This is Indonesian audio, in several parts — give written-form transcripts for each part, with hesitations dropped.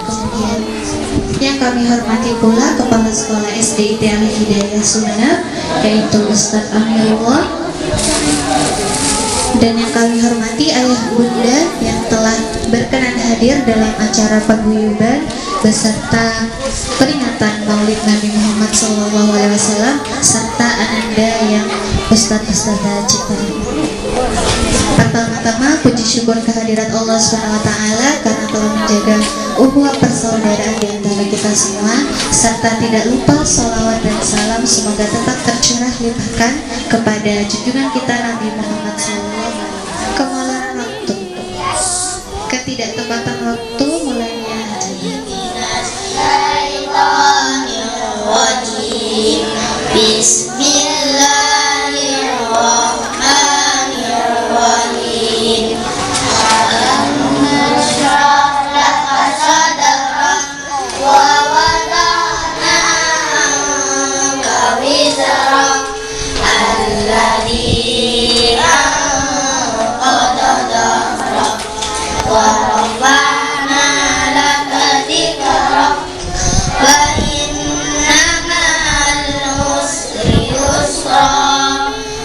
Kemudian yang kami hormati pula Kepala Sekolah SD IT Al-Hidayah Sumeneb, yaitu Ustadz Amirullah. Dan yang kami hormati ayah bunda yang telah berkenan hadir dalam acara paguyuban beserta peringatan Maulid Nabi Muhammad SAW serta ananda yang Ustadz-Ustadzah cintai. Pertama-tama puji syukur kehadirat Allah SWT karena telah menjaga ukhuwah persaudaraan di antara kita semua, serta tidak lupa sholawat dan salam semoga tetap tercurah limpahkan kepada junjungan kita Nabi Muhammad SAW. Kemalaran waktu, ketidaktepatan waktu mulainya Bismillahirrahmanirrahim. Alam nashrah laka sadrak wa wada'na anka wizrak alladzi anqadha dhahrak wa rafa'na laka dzikrak wa inna ma'al usri yusra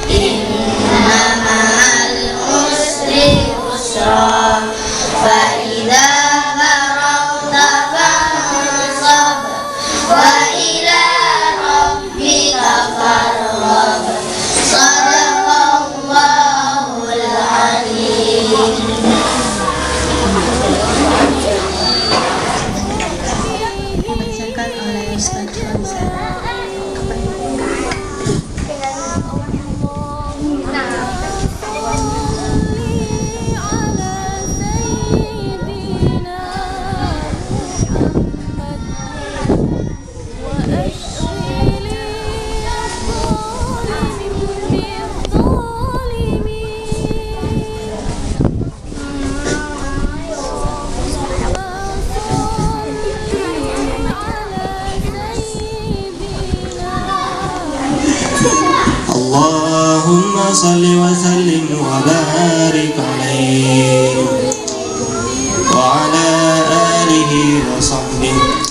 inna ma'al usri yusra fa idza faragta fansab wa ila rabbika farghab. Shadaqallahul adzim. Dibacakan oleh Ustaz Fauzan. Allahumma salli wa sallim wa barik alaihi wa ala alihi wa sahbihi.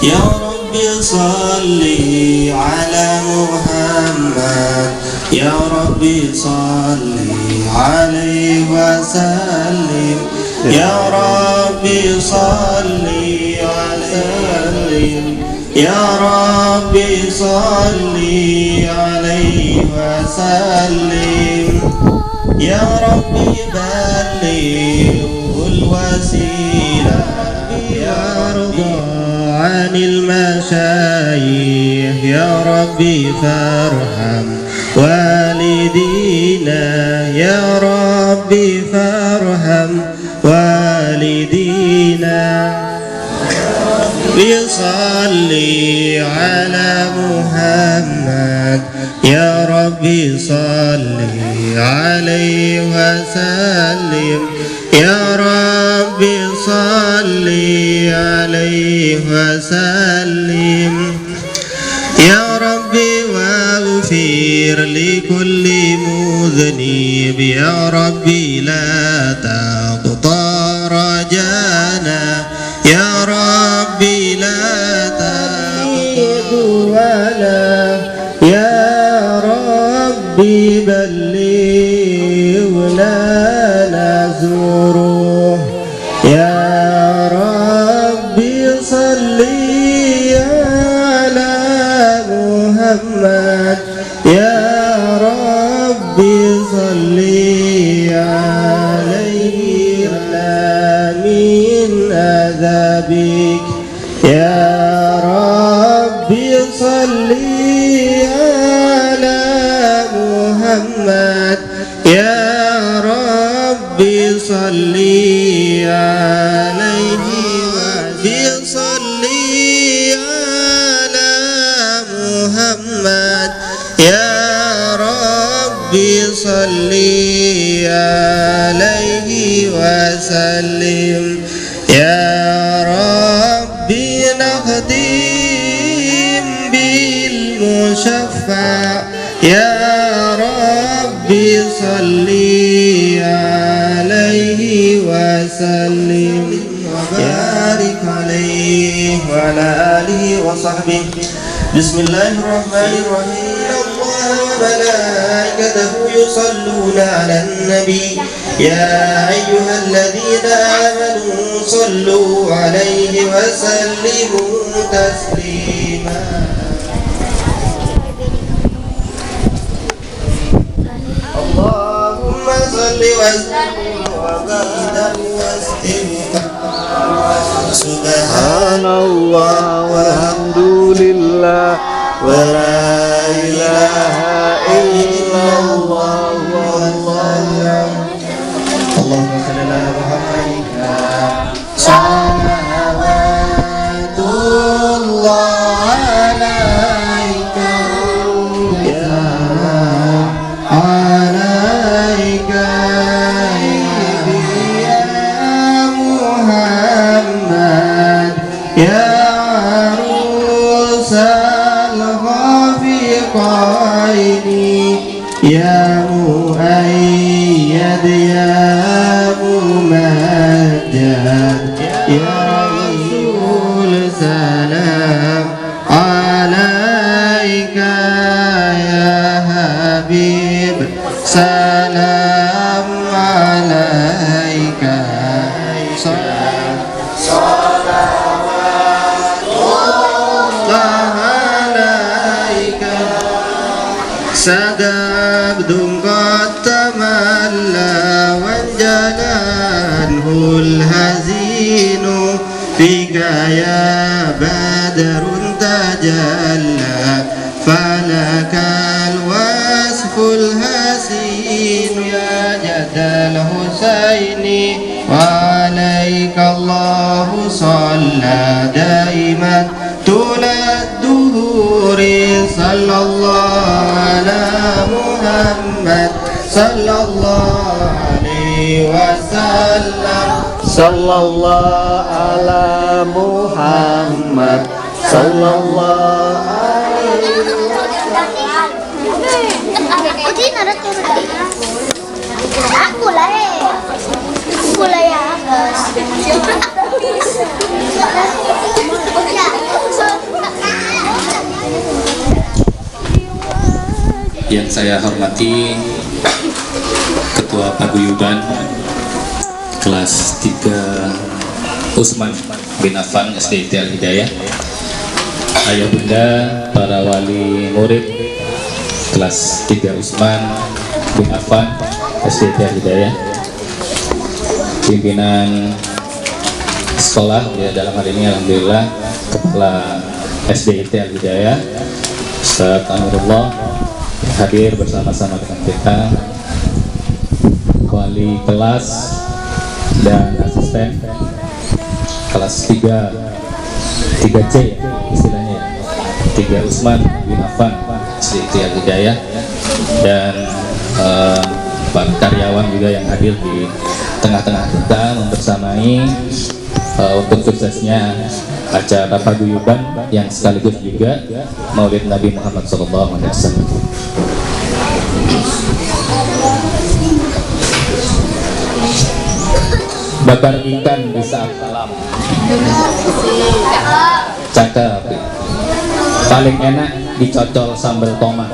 Ya Rabbi salli ala Muhammad, Ya Rabbi salli alaihi wa sallim, Ya Rabbi salli alaihi, Ya Rabbi salli alaihi wa sallim, Ya Rabbi ballighul wasilah, Ya Rabbi anil masyayikh, Ya Rabbi farham walidina, Ya Rabbi farham walidina. Salli ala Muhammad, Ya Rabbi salli alaihi wa sallim, Ya Rabbi salli alaihi wa sallim, Ya Rabbi waghfir li kulli mudhnib, Ya Rabbi la taqta rajana, Ya Rabbi la taqta wala, Ya Rabbi ربي بلغنا نزوره يا ربي صل على محمد يا ربي صل عليه من عذابك يا ربي صل على محمد يا ربي صل عليه وصل على محمد يا ربي صل عليه وسلم يا ربي نخدم بالمشفع يا ربي صل عليه وسلم وبارك عليه وعلى آله وصحبه بسم الله الرحمن الرحيم الله وملائكته يصلون على النبي يا أيها الذين آمنوا صلوا عليه وسلموا تسليما اللهم صل وسلم وبارك سبحان الله والحمد لله ولا إله إلا الله والله اللهم صل على محمد صلوات الله عليك يا عليك يا محمد يا عروس الخفيقين يا مؤيد يا ممجد يا رسول سلام عليك يا حبيب سلام عليك صلوات الله عليك سداب قد تملى وانجلانه الهزين فيك يا بدر تجلى فلك الوصف الحسين يا جد الحسين وعليك الله صلى دائما طول الدهور صلى الله على محمد صلى الله عليه وسلم صلى الله على محمد صلى الله عليه Aku lah ya. Yang saya hormati Ketua Paguyuban kelas 3 Usman bin Affan SDIT Al-Hidayah, ayah bunda para wali murid kelas 3 Usman bin Affan SDIT Al-Hidayah, pimpinan sekolah ya, dalam hal ini alhamdulillah kepala SDIT Al-Hidayah Ustaz Amirullah hadir bersama-sama dengan kita, wali kelas dan asisten kelas 3C istilahnya, 3 Usman bin Affan SDIT Al-Hidayah, dan para karyawan juga yang hadir di tengah-tengah kita membersamai untuk suksesnya acara paguyuban yang sekaligus juga Maulid Nabi Muhammad SAW. Bakar ikan di saat malam, cakep. Paling enak dicocol sambal tomat.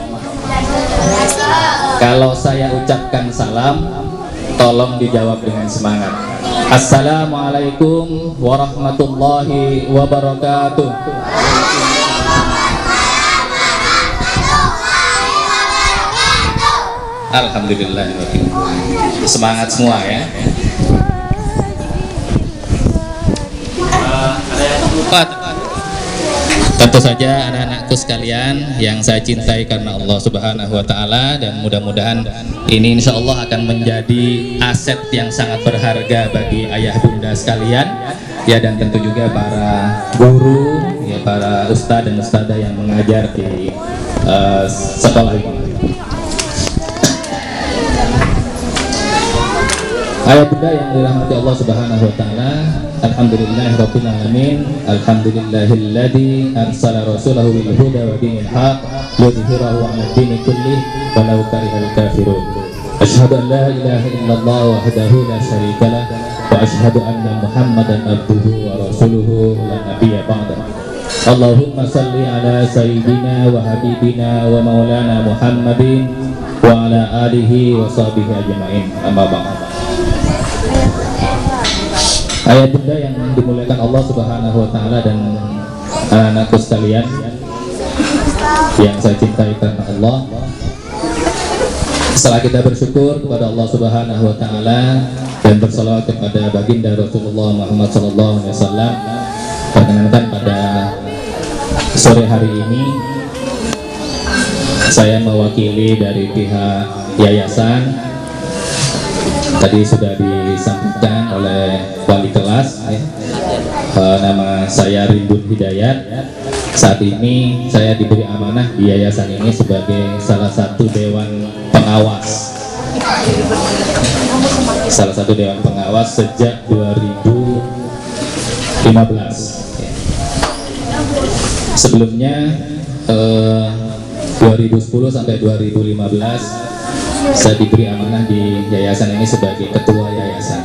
Kalau saya ucapkan salam, tolong dijawab dengan semangat. Assalamualaikum warahmatullahi wabarakatuh. Alhamdulillah. Semangat semua ya. Tentu saja anak-anakku sekalian yang saya cintai karena Allah Subhanahu wa taala, dan mudah-mudahan ini insya Allah akan menjadi aset yang sangat berharga bagi ayah bunda sekalian ya, dan tentu juga para guru ya, para ustadz dan ustadzah yang mengajar di sekolah ini. Ayah bunda yang dirahmati Allah Subhanahu wa taala, alhamdulillahirabbil alamin, alhamdulillahilladzi arsala rasulahu bil huda wa dinil haq liyudhhirahu 'ala ad-dini kullih walau karihal kafirun. Asyhadu an la ilaha illallah wahdahu la syarikalah wa asyhadu anna Muhammadan abduhu wa rasuluhu la nabiyya ba'da. Allahumma salli ala sayyidina wa habibina wa maulana Muhammadin wa ala alihi wa sahbihi ajma'in. Amma ba'd. Ayah bunda yang dimuliakan Allah Subhanahu wa taala dan anak-anakku sekalian yang saya cintai karena Allah, setelah kita bersyukur kepada Allah Subhanahu wa taala dan bersalawat kepada baginda Rasulullah Muhammad sallallahu alaihi wasallam, perkenankan pada sore hari ini saya mewakili dari pihak yayasan. Tadi sudah disampaikan oleh wali kelas ya. Nama saya Rimbun Hidayat. Saat ini saya diberi amanah di yayasan ini sebagai salah satu dewan pengawas. Salah satu dewan pengawas sejak 2015 ya. Sebelumnya 2010 sampai 2015 saya diberi amanah di yayasan ini sebagai ketua yayasan.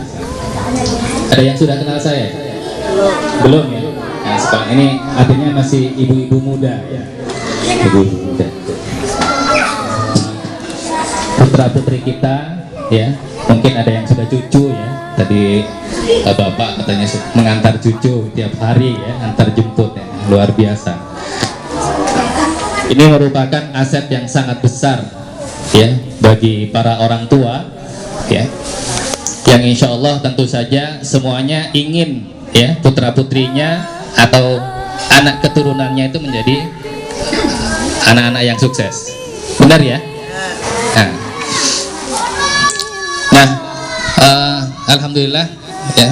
Ada yang sudah kenal saya? Belum ya? Nah, sekarang ini artinya masih ibu-ibu muda ya. Ibu-ibu muda. Putra-putri kita ya, mungkin ada yang sudah cucu ya. Tadi bapak katanya mengantar cucu tiap hari ya, antar jemput ya. Luar biasa. Ini merupakan aset yang sangat besar ya bagi para orang tua ya, yang insya Allah tentu saja semuanya ingin ya putra putrinya atau anak keturunannya itu menjadi anak-anak yang sukses, benar ya? Nah, alhamdulillah ya,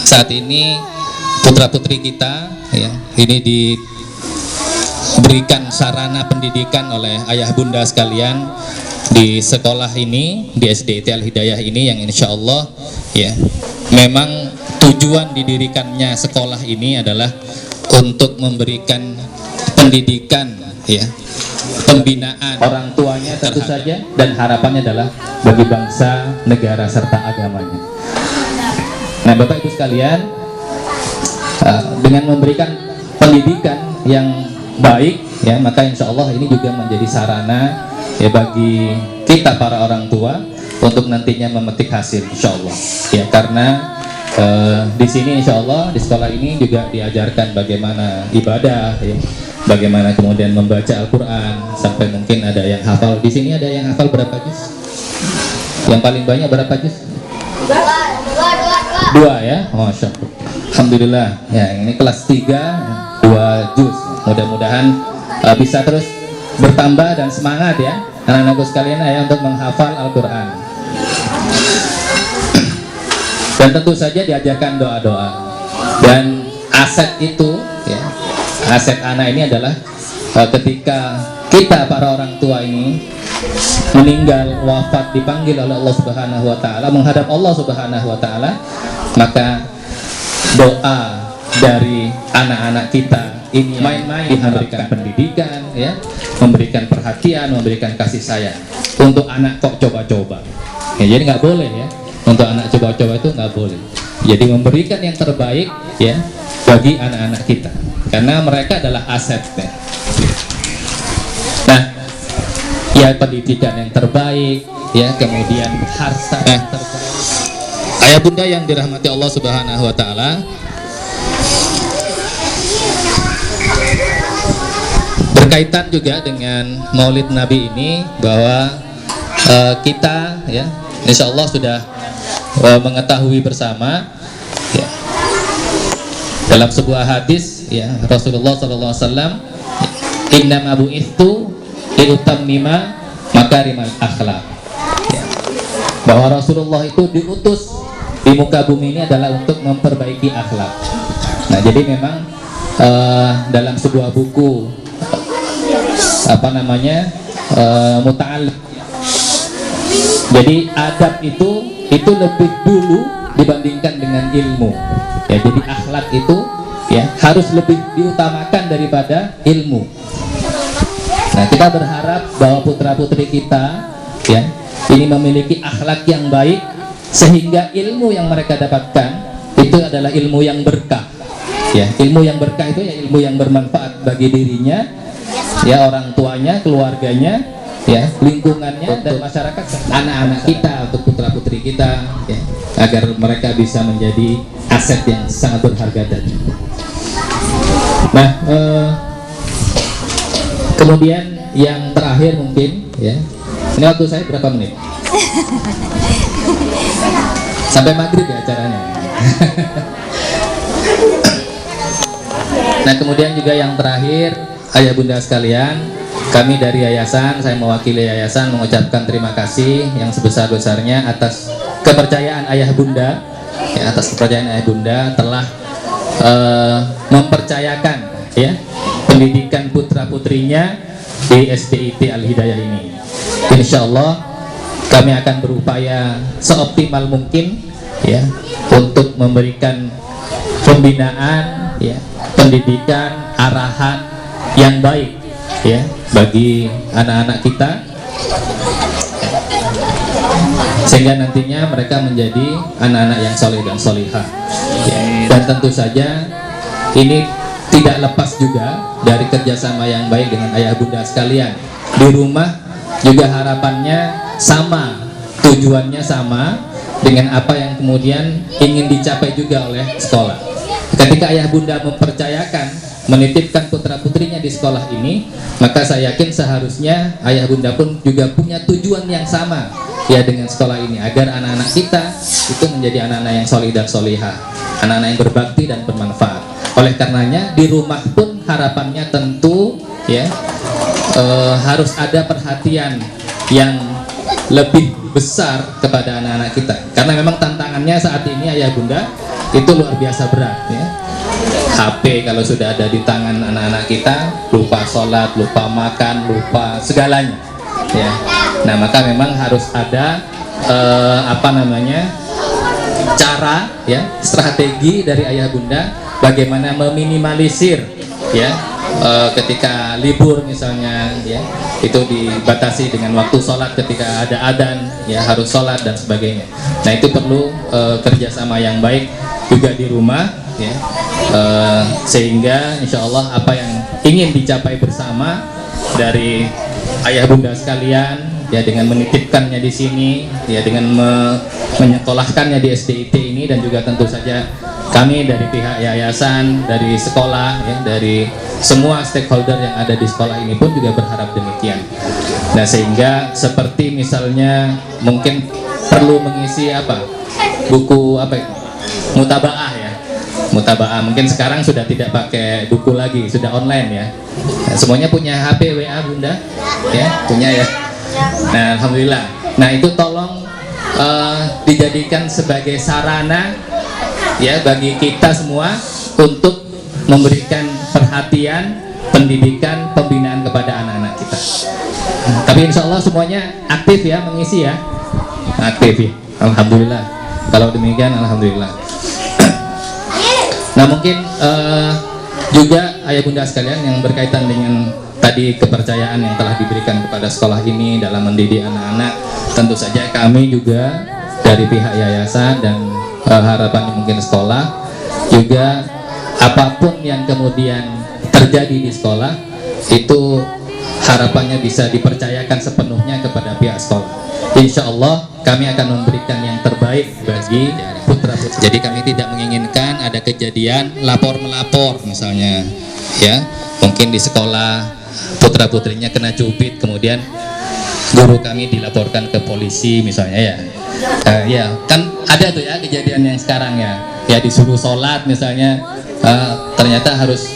saat ini putra putri kita ya ini diberikan sarana pendidikan oleh ayah bunda sekalian di sekolah ini, di SDIT Al Hidayah ini, yang insya Allah ya memang tujuan didirikannya sekolah ini adalah untuk memberikan pendidikan ya, pembinaan orang tuanya tentu saja, dan harapannya adalah bagi bangsa, negara serta agamanya. Nah Bapak Ibu sekalian, dengan memberikan pendidikan yang baik ya, maka insya Allah ini juga menjadi sarana ya bagi kita para orang tua untuk nantinya memetik hasil insya Allah ya, karena di sini insya Allah di sekolah ini juga diajarkan bagaimana ibadah ya, bagaimana kemudian membaca Al-Quran, sampai mungkin ada yang hafal. Di sini ada yang hafal berapa juz? Yang paling banyak berapa juz? Dua ya, Masya Allah. Alhamdulillah ya, ini kelas 3 2 juz. Mudah-mudahan bisa terus bertambah dan semangat ya anak-anakku sekalian ya untuk menghafal Al-Quran. Dan tentu saja diajarkan doa-doa. Dan aset itu ya, aset anak ini adalah ketika kita para orang tua ini meninggal, wafat, dipanggil oleh Allah Subhanahu wa taala, menghadap Allah Subhanahu wa taala, maka doa dari anak-anak kita ini main-main memberikan pendidikan ya, memberikan perhatian, memberikan kasih sayang. Untuk anak kok coba-coba ya, jadi nggak boleh ya, untuk anak coba-coba itu nggak boleh. Jadi memberikan yang terbaik ya bagi anak-anak kita, karena mereka adalah aset ya. Nah ya pendidikan yang terbaik, ya kemudian harta yang terbaik. Ayah bunda yang dirahmati Allah Subhanahu wa taala, berkaitan juga dengan Maulid Nabi ini bahwa kita ya insya Allah sudah mengetahui bersama ya, dalam sebuah hadis ya Rasulullah SAW, innama bu'ithu liutammima makarimal akhlak, ya, bahwa Rasulullah itu diutus di muka bumi ini adalah untuk memperbaiki akhlak. Nah jadi memang dalam sebuah buku muta'alliq, jadi adab itu lebih dulu dibandingkan dengan ilmu ya. Jadi akhlak itu ya harus lebih diutamakan daripada ilmu. Nah kita berharap bahwa putra putri kita ya ini memiliki akhlak yang baik, sehingga ilmu yang mereka dapatkan itu adalah ilmu yang berkah ya. Ilmu yang berkah itu ya ilmu yang bermanfaat bagi dirinya ya, orang tuanya, keluarganya ya, lingkungannya, dan masyarakat, anak-anak kita, untuk putra putri kita ya, agar mereka bisa menjadi aset yang sangat berharga tadi. Nah kemudian yang terakhir mungkin ya, ini waktu saya berapa menit? Sampai maghrib ya acaranya. Nah kemudian juga yang terakhir, ayah bunda sekalian, kami dari yayasan, saya mewakili yayasan mengucapkan terima kasih yang sebesar-besarnya atas kepercayaan ayah bunda ya, atas kepercayaan ayah bunda telah mempercayakan ya pendidikan putra putrinya di SDIT Al Hidayah ini. Insya Allah kami akan berupaya seoptimal mungkin ya untuk memberikan pembinaan ya, pendidikan, arahan yang baik ya bagi anak-anak kita, sehingga nantinya mereka menjadi anak-anak yang soleh dan solihah ya. Dan tentu saja ini tidak lepas juga dari kerjasama yang baik dengan ayah bunda sekalian. Di rumah juga harapannya sama, tujuannya sama dengan apa yang kemudian ingin dicapai juga oleh sekolah. Ketika ayah bunda mempercayakan, menitipkan putra putrinya di sekolah ini, maka saya yakin seharusnya ayah bunda pun juga punya tujuan yang sama ya dengan sekolah ini, agar anak-anak kita itu menjadi anak-anak yang solih dan solihah, anak-anak yang berbakti dan bermanfaat. Oleh karenanya di rumah pun harapannya tentu ya harus ada perhatian yang lebih besar kepada anak-anak kita, karena memang tantangannya saat ini ayah bunda itu luar biasa berat ya. HP kalau sudah ada di tangan anak-anak kita, lupa sholat, lupa makan, lupa segalanya ya. Nah maka memang harus ada cara ya, strategi dari ayah bunda bagaimana meminimalisir ya ketika libur misalnya ya, itu dibatasi dengan waktu sholat, ketika ada adzan ya harus sholat dan sebagainya. Nah itu perlu kerjasama yang baik juga di rumah ya, sehingga insya Allah apa yang ingin dicapai bersama dari ayah bunda sekalian ya, dengan menitipkannya di sini ya, dengan menyekolahkannya di SDIT ini, dan juga tentu saja kami dari pihak yayasan, dari sekolah ya, dari semua stakeholder yang ada di sekolah ini pun juga berharap demikian. Nah sehingga seperti misalnya mungkin perlu mengisi buku mutabaah ya, mutabaah mungkin sekarang sudah tidak pakai buku lagi, sudah online ya. Nah, semuanya punya HP WA bunda ya, punya ya. Nah alhamdulillah. Nah itu tolong dijadikan sebagai sarana ya bagi kita semua untuk memberikan perhatian, pendidikan, pembinaan kepada anak-anak kita. Tapi insya Allah semuanya aktif ya, mengisi ya, aktif ya. Alhamdulillah. Kalau demikian alhamdulillah. Nah mungkin juga ayah bunda sekalian yang berkaitan dengan tadi kepercayaan yang telah diberikan kepada sekolah ini dalam mendidik anak-anak, tentu saja kami juga dari pihak yayasan dan harapannya mungkin sekolah juga apapun yang kemudian terjadi di sekolah itu harapannya bisa dipercayakan sepenuhnya kepada pihak sekolah. Insya Allah kami akan memberikan yang terbaik bagi putra-putri. Jadi kami tidak menginginkan ada kejadian lapor melapor misalnya, ya mungkin di sekolah putra-putrinya kena cubit, kemudian guru kami dilaporkan ke polisi misalnya, ya. Ya kan ada tuh ya kejadian yang sekarang ya disuruh sholat misalnya, ternyata harus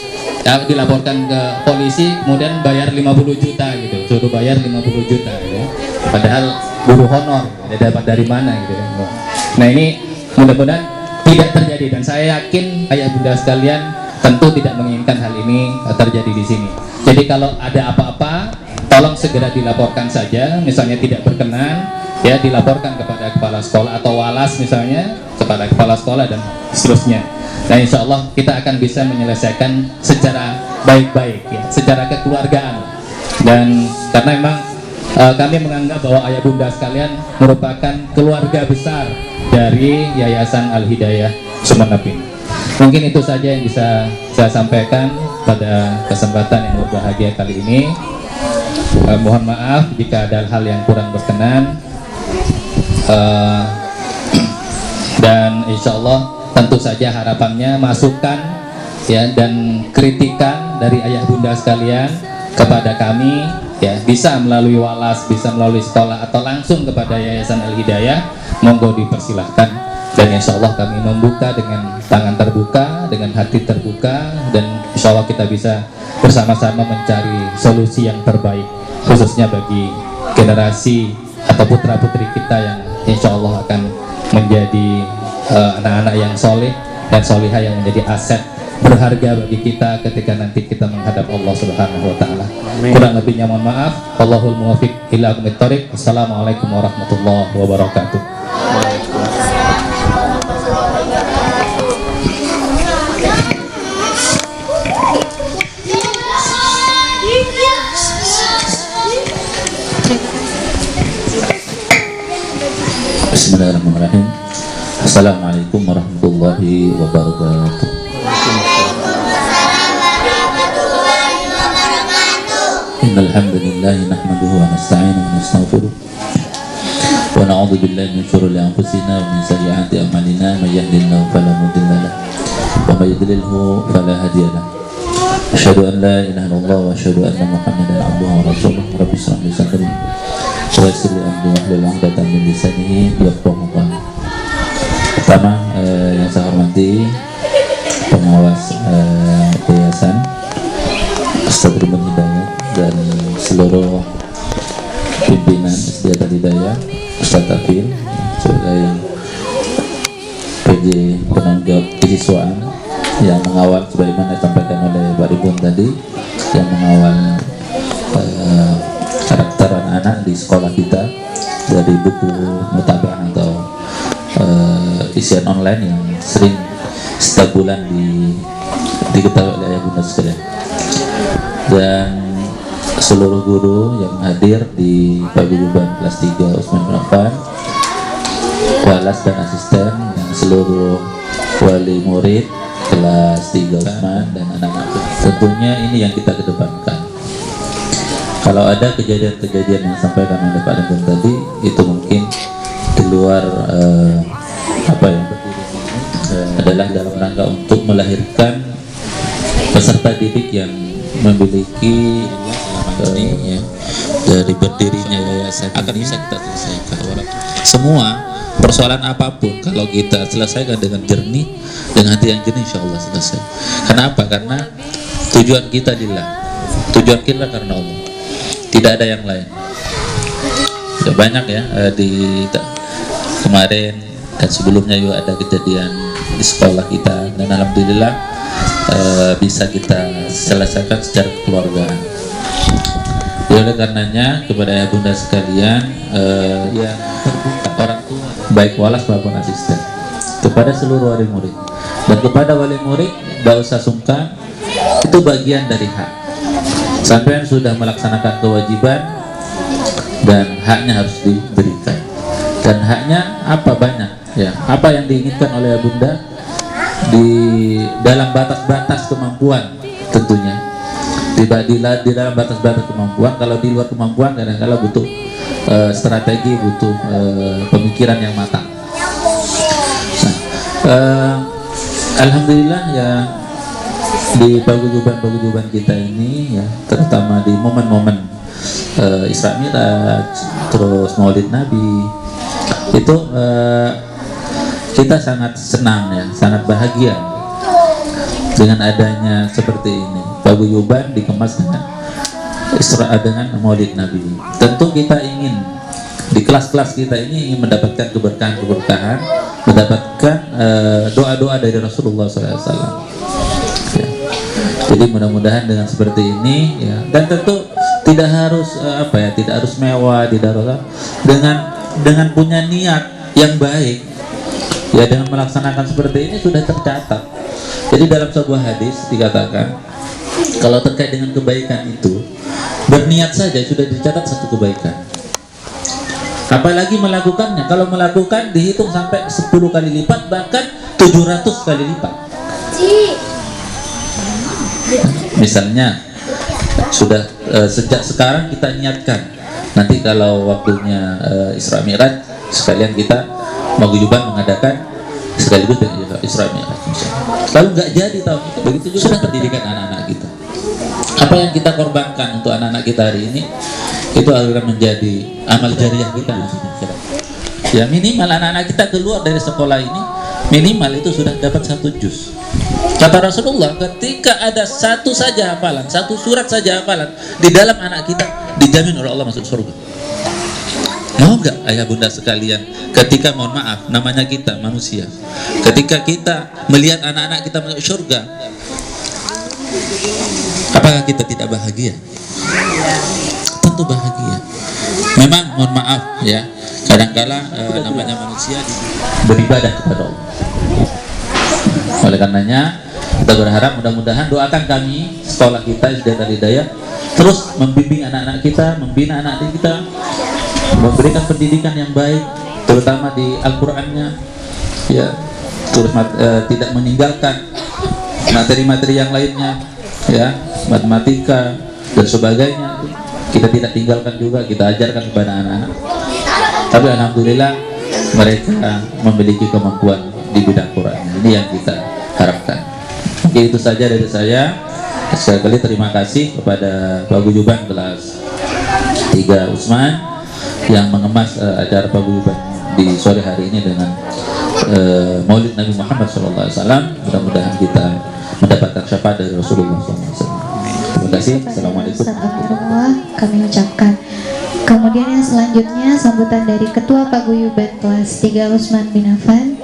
dilaporkan ke polisi, kemudian bayar 50 juta gitu, suruh bayar 50 juta gitu. Padahal guru honor, dapat dari mana gitu. Nah ini mudah-mudahan tidak terjadi, dan saya yakin ayah bunda sekalian tentu tidak menginginkan hal ini terjadi di sini. Jadi kalau ada apa-apa, tolong segera dilaporkan saja, misalnya tidak berkenan, ya dilaporkan kepada kepala sekolah atau walas misalnya, kepada kepala sekolah dan seterusnya. Nah insya Allah kita akan bisa menyelesaikan secara baik-baik, ya, secara kekeluargaan. Dan karena memang kami menganggap bahwa ayah bunda sekalian merupakan keluarga besar dari Yayasan Al-Hidayah Sumeneb ini. Mungkin itu saja yang bisa saya sampaikan pada kesempatan yang berbahagia kali ini. Mohon maaf jika ada hal yang kurang berkenan, dan insya Allah tentu saja harapannya masukan ya dan kritikan dari ayah bunda sekalian kepada kami ya, bisa melalui walas, bisa melalui sekolah, atau langsung kepada Yayasan Al-Hidayah, monggo dipersilahkan. Dan insya Allah kami membuka dengan tangan terbuka, dengan hati terbuka, dan insya Allah kita bisa bersama-sama mencari solusi yang terbaik, khususnya bagi generasi atau putra-putri kita yang insya Allah akan menjadi anak-anak yang soleh dan solihah, yang menjadi aset berharga bagi kita ketika nanti kita menghadap Allah Subhanahu wa Ta'ala. Kurang lebihnya mohon maaf. Wallahul muwaffiq ila aqwamit thoriq. Wassalamualaikum warahmatullahi wabarakatuh. Bismillahirrahmanirrahim. Assalamualaikum warahmatullahi wabarakatuh. Innal hamdalillah nahmaduhu wa nasta'inuhu wa nastaghfiruh wa na'udzu billahi min shururi anfusina wa min sayyiati a'malina, may yahdihillahu fala mudilla lahu wa may yudlilhu fala hadiya lahu. Asyhadu an la ilaha illallah wa asyhadu anna Muhammadan abduhu wa rasuluh. Rabbi shrah li sadri wa yassir li amri wahlul 'uqdatam min lisani yafqahu qawli. Pertama, yang saya hormati pengawas yayasan Ustadz Ridwan Hidayat dan seluruh pimpinan Sediata Hidayah, Ustadz Tafil sebagai PJ penanggung jawab kesiswaan yang mengawal, sebagaimana disampaikan oleh Pak Ridwan tadi, yang mengawal karakter anak-anak di sekolah kita dari buku mutabah atau isian online yang sering setiap bulan diketahui oleh ayah bunda sekalian, dan seluruh guru yang hadir di paguyuban kelas 3 Utsman bin Affan, walas dan asisten, dan seluruh wali murid kelas 3 Utsman dan anak-anak. Tentunya ini yang kita kedepankan. Kalau ada kejadian-kejadian yang disampaikan oleh Pak Ridwan tadi, itu mungkin di luar adalah dalam rangka untuk melahirkan peserta didik yang memiliki dari berdirinya yayasan akan bisa kita selesaikan. Semua persoalan apapun kalau kita selesaikan dengan jernih, dengan hati yang jernih, insya Allah selesai. Kenapa? Karena tujuan kita lillah, tujuan kita karena Allah, tidak ada yang lain. Sudah banyak ya di kemarin dan sebelumnya juga ada kejadian di sekolah kita, dan alhamdulillah bisa kita selesaikan secara kekeluargaan. Oleh karenanya kepada ayah bunda sekalian, yang terbuka orang tua baik walas maupun asisten, kepada seluruh wali murid dan kepada wali murid, tidak usah sungkan, itu bagian dari hak. Sampai sudah melaksanakan kewajiban dan haknya harus diberikan. Dan haknya apa? Banyak ya. Apa yang diinginkan oleh ayah bunda di dalam batas-batas kemampuan tentunya. di dalam batas-batas kemampuan. Kalau di luar kemampuan kadang-kala butuh strategi, butuh pemikiran yang matang. Alhamdulillah ya, di paguyuban kita ini ya, terutama di momen-momen Isra Mi'raj, terus Maulid Nabi, itu kita sangat senang ya, sangat bahagia dengan adanya seperti ini. Paguyuban dikemas dengan Isra dengan Maulid Nabi. Tentu kita ingin di kelas-kelas kita ini ingin mendapatkan keberkahan, mendapatkan doa-doa dari Rasulullah SAW. Ya. Jadi mudah-mudahan dengan seperti ini ya, dan tentu tidak harus tidak harus mewah, tidak harus, dengan punya niat yang baik ya, dengan melaksanakan seperti ini sudah tercatat. Jadi dalam sebuah hadis dikatakan kalau terkait dengan kebaikan itu, berniat saja sudah dicatat satu kebaikan. Apalagi melakukannya. Kalau melakukan dihitung sampai 10 kali lipat, bahkan 700 kali lipat. Misalnya sudah sejak sekarang kita niatkan, nanti kalau waktunya Isra Mi'raj sekalian kita paguyuban mengadakan sekaligus dengan Isra Mi'raj. Lalu nggak jadi tahun itu, begitu juga sudah pendidikan anak-anak kita. Apa yang kita korbankan untuk anak-anak kita hari ini itu akan menjadi amal jariah kita. Ya minimal anak-anak kita keluar dari sekolah ini minimal itu sudah dapat 1 juz. Kata Rasulullah, ketika ada satu saja hafalan, satu surat saja hafalan di dalam anak kita, dijamin oleh Allah masuk surga. Mau nggak ayah bunda sekalian, ketika mohon maaf namanya kita manusia, ketika kita melihat anak-anak kita masuk surga, apakah kita tidak bahagia? Tentu bahagia. Memang mohon maaf ya, kadangkala namanya manusia beribadah kepada Allah. Oleh karenanya kita berharap mudah-mudahan doakan kami sekolah kita SD Al-Hidayah terus membimbing anak-anak kita, membina anak-anak kita, memberikan pendidikan yang baik, terutama di Al-Qur'annya ya, terus tidak meninggalkan materi-materi yang lainnya ya, matematika dan sebagainya kita tidak tinggalkan juga, kita ajarkan kepada anak-anak. Tapi alhamdulillah mereka memiliki kemampuan di bidang Quran. Ini yang kita harapkan. Oke, itu saja dari saya. Sekali lagi terima kasih kepada paguyuban kelas 3 Usman yang mengemas acara paguyuban di sore hari ini dengan Maulid Nabi Muhammad SAW. Mudah-mudahan kita mendapatkan syafaat dari Rasulullah SAW. Terima kasih. Assalamualaikum. Kami ucapkan. Kemudian yang selanjutnya sambutan dari Ketua Paguyuban kelas 3 Usman bin Affan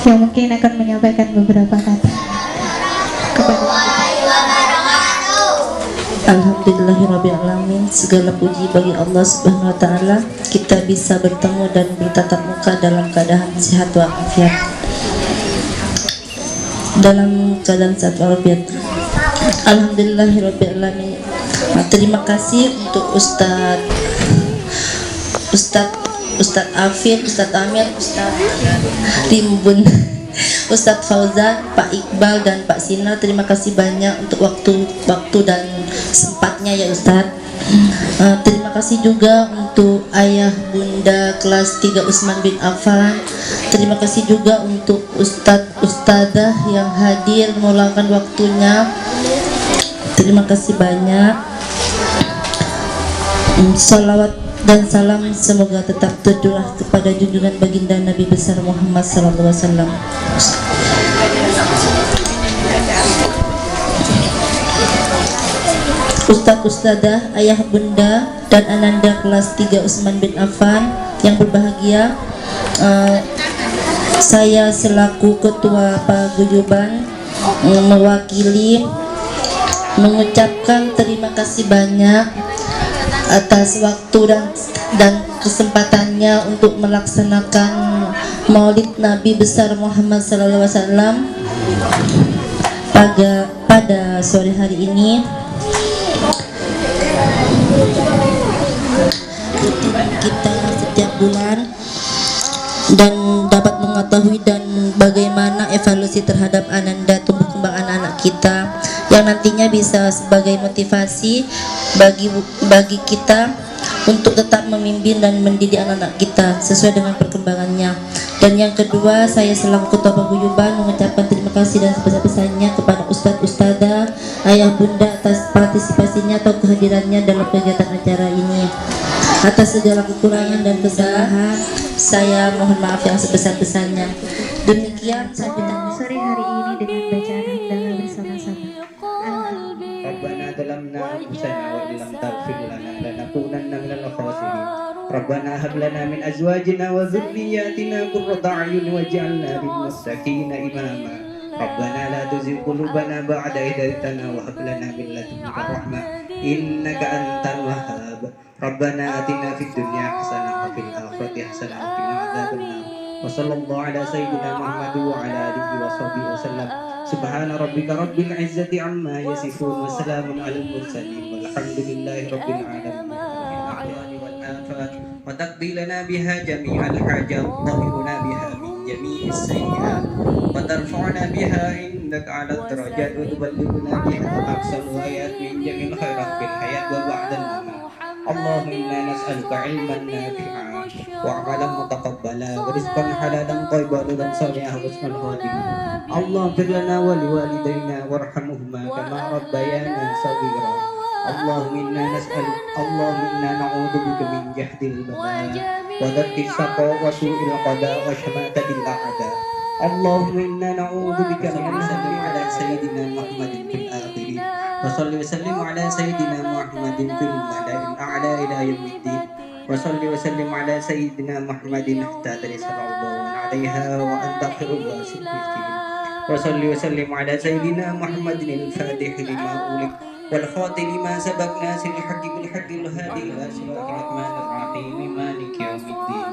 yang mungkin akan menyampaikan beberapa kata kepada Alhamdulillahirrabbilalamin. Segala puji bagi Allah Subhanahu wa ta'ala, kita bisa bertemu dan bertatap muka dalam keadaan sehat walafiat, dalam keadaan sehat walafiat. Alhamdulillahirrabbilalamin. Terima kasih untuk Ustadz Afid, Ustadz Amir, Ustadz Timbun, Ustadz Fauzan, Pak Iqbal dan Pak Sinar. Terima kasih banyak untuk waktu dan sempatnya ya Ustadz. Terima kasih juga untuk ayah bunda kelas 3 Usman bin Affan. Terima kasih juga untuk ustadzah yang hadir meluangkan waktunya. Terima kasih banyak. Salawat dan salam semoga tetap tercurah kepada junjungan baginda Nabi besar Muhammad SAW. Ustadz-ustadzah, ayah bunda dan ananda kelas 3 Usman bin Affan yang berbahagia, saya selaku ketua paguyuban mewakili mengucapkan terima kasih banyak atas waktu dan kesempatannya untuk melaksanakan Maulid Nabi besar Muhammad SAW pada sore hari ini. Rutin kita setiap bulan dan dapat mengetahui dan bagaimana evaluasi terhadap ananda tumbuh kembang anak-anak kita yang nantinya bisa sebagai motivasi bagi kita untuk tetap memimpin dan mendidik anak-anak kita sesuai dengan perkembangannya. Dan yang kedua, saya selaku Ketua Paguyuban mengucapkan terima kasih dan sebesar-besarnya kepada Ustadz Ustadzah, ayah bunda atas partisipasinya atau kehadirannya dalam kegiatan acara ini. Atas segala kekurangan dan kesalahan, saya mohon maaf yang sebesar-besarnya. Demikian sambutan Sore hari ini dengan bacaan hamdalah bersama-sama. Rabbana dalamna anfusana wa illam taghfir lana lanakunanna minal khasirin. Rabbana hab lana min azwajina wa dhurriyyatina qurrata a'yun waj'alna lil muttaqina imama. Rabbana la tuzigh qulubana ba'da idh hadaytana wa hab lana min ladunka rahmah innaka antal wahhab. Rabbana atina fid dunya hasanah wa fil akhirati hasanah wa qina adzabannar. Wa sallallahu ala sayyidina Muhammad wa ala alihi wa sahbihi wasallam. Subhana rabbika rabbil izzati amma yasifun wa salamun alal mursalin walhamdulillahi rabbil alamin. وتقضي لنا بها جميع الحاجات وتطهرنا بها من جميع السيئات وترفعنا بها عندك على الدرجات وتبلغنا بها أقصى الغايات من جميع الخيرات في الحياة وبعد الممات. اللهم إنا نسألك علما نافعا وعملا متقبلا ورزقا حلالا طيبا ورزقا صالحا وحسن الخاتمة. اللهم اغفر لنا ولوالدينا وارحمهما كما ربيانا صغيرا. اللهم إنا نعوذ بك من جهد البلاء ودرك الشقاء وسوء القضاء وشماتة الأعداء. اللهم إنا نعوذ بك من وسلم على سيدنا محمد في الآخرين وصل وسلم على سيدنا محمد في الملأ الأعلى إلى يوم الدين وصل وسلم على سيدنا محمد حتى ترسل الله عليها وأنت خير الراشدين. وصل وسلم على سيدنا محمد الفاتح لما أغلق والخاتم لما سبق ناصر الحق بالحق الهادي إلى صراط الرحمن الرحيم مالك يوم الدين.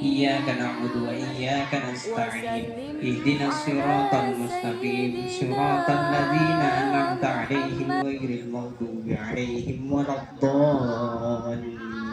إياك نعبد وإياك نستعين اهدنا الصراط المستقيم صراط الذين أنعمت عليهم غير المغضوب عليهم ولا الضالين.